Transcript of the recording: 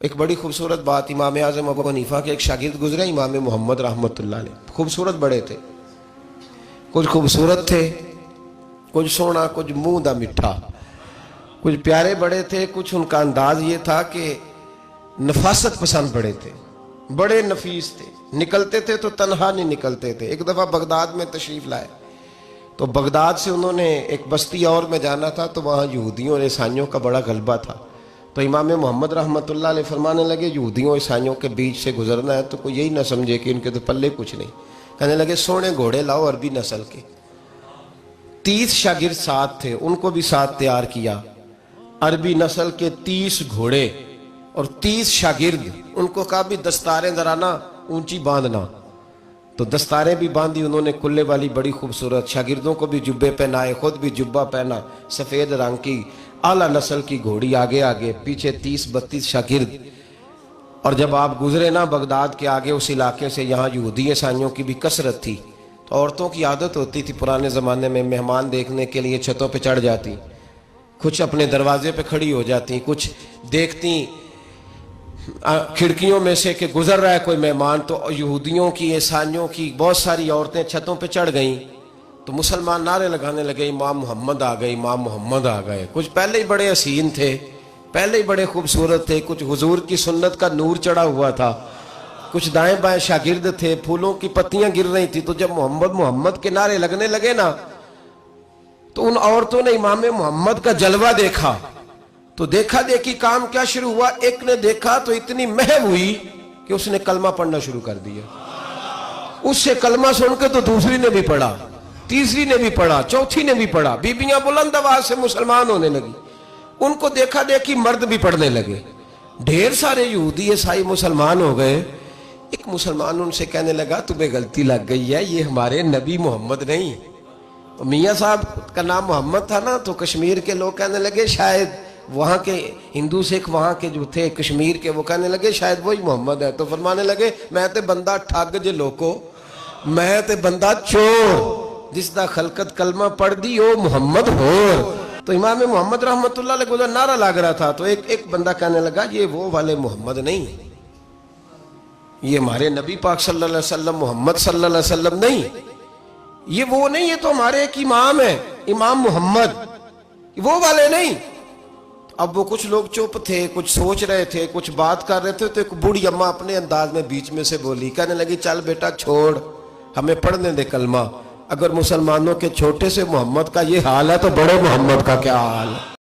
ایک بڑی خوبصورت بات، امام اعظم ابو حنیفہ کے ایک شاگرد گزرے امام محمد رحمۃ اللہ علیہ، خوبصورت بڑے تھے، کچھ خوبصورت تھے، کچھ سونا، کچھ منہ دا مٹھا، کچھ پیارے بڑے تھے، کچھ ان کا انداز یہ تھا کہ نفاست پسند بڑے تھے، بڑے نفیس تھے، نکلتے تھے تو تنہا نہیں نکلتے تھے۔ ایک دفعہ بغداد میں تشریف لائے تو بغداد سے انہوں نے ایک بستی اور میں جانا تھا، تو وہاں یہودیوں اور عیسائیوں کا بڑا غلبہ تھا، تو امام محمد رحمۃ اللہ علیہ فرمانے لگے یہودیوں عیسائیوں کے بیچ سے گزرنا ہے تو کوئی یہی نہ سمجھے کہ ان کے تو پلے کچھ نہیں۔ کہنے لگے سونے گھوڑے لاؤ عربی نسل کے۔ 30 شاگرد ساتھ تھے، ان کو بھی ساتھ تیار کیا، عربی نسل کے 30 گھوڑے اور 30 شاگرد۔ ان کو کہا بھی دستاریں ذرا نا اونچی باندھنا، تو دستاریں بھی باندھی انہوں نے کلے والی بڑی خوبصورت، شاگردوں کو بھی جبے پہنائے، خود بھی جبہ پہنا، سفید رنگ کی اعلیٰ نسل کی گھوڑی، آگے آگے پیچھے 30-32 شاگرد۔ اور جب آپ گزرے نا بغداد کے آگے اس علاقے سے، یہاں یہودی عیسائیوں کی بھی کثرت تھی، تو عورتوں کی عادت ہوتی تھی پرانے زمانے میں مہمان دیکھنے کے لیے چھتوں پہ چڑھ جاتی، کچھ اپنے دروازے پہ کھڑی ہو جاتی، کچھ دیکھتی کھڑکیوں میں سے کہ گزر رہا ہے کوئی مہمان، تو یہودیوں کی عیسائیوں کی بہت ساری عورتیں چھتوں پہ چڑھ گئیں، تو مسلمان نعرے لگانے لگے امام محمد آ گئے، امام محمد آ گئے۔ کچھ پہلے ہی بڑے حسین تھے، پہلے ہی بڑے خوبصورت تھے، کچھ حضور کی سنت کا نور چڑھا ہوا تھا، کچھ دائیں بائیں شاگرد تھے، پھولوں کی پتیاں گر رہی تھی، تو جب محمد محمد کے نعرے لگنے لگے نا تو ان عورتوں نے امام محمد کا جلوہ دیکھا، تو دیکھا دیکھی کام کیا شروع ہوا، ایک نے دیکھا تو اتنی محو ہوئی کہ اس نے کلمہ پڑھنا شروع کر دیا، اس سے کلمہ سن کے تو دوسری نے بھی پڑھا، تیسری نے بھی پڑھا، چوتھی نے بھی پڑھا، بیبیاں بلند آواز سے مسلمان ہونے لگی، ان کو دیکھا دیکھی مرد بھی پڑھنے لگے، ڈھیر سارے یہودی عیسائی مسلمان ہو گئے۔ ایک مسلمان ان سے کہنے لگا تمہیں غلطی لگ گئی ہے، یہ ہمارے نبی محمد نہیں۔ میاں صاحب کا نام محمد تھا نا، تو کشمیر کے لوگ کہنے لگے شاید وہاں کے ہندو سکھ وہاں کے جو تھے کشمیر کے، وہ کہنے لگے شاید وہی محمد ہے، تو فرمانے لگے میں تے بندہ ٹھگ جے لوکو، میں تے بندہ چور، جس دا خلقت کلمہ پڑھ دی او محمد ہو۔ تو امام محمد رحمۃ اللہ علیہ کو نعرہ لگ رہا تھا، تو ایک بندہ کہنے لگا یہ وہ والے محمد نہیں، یہ ہمارے نبی پاک صلی اللہ علیہ وسلم محمد صلی اللہ علیہ وسلم نہیں، یہ وہ نہیں، یہ تو ہمارے ایک امام ہے امام محمد، وہ والے نہیں۔ اب وہ کچھ لوگ چپ تھے، کچھ سوچ رہے تھے، کچھ بات کر رہے تھے، تو ایک بوڑھی اماں اپنے انداز میں بیچ میں سے بولی، کہنے لگی چل بیٹا چھوڑ، ہمیں پڑھنے دے کلمہ، اگر مسلمانوں کے چھوٹے سے محمد کا یہ حال ہے تو بڑے محمد کا کیا حال ہے۔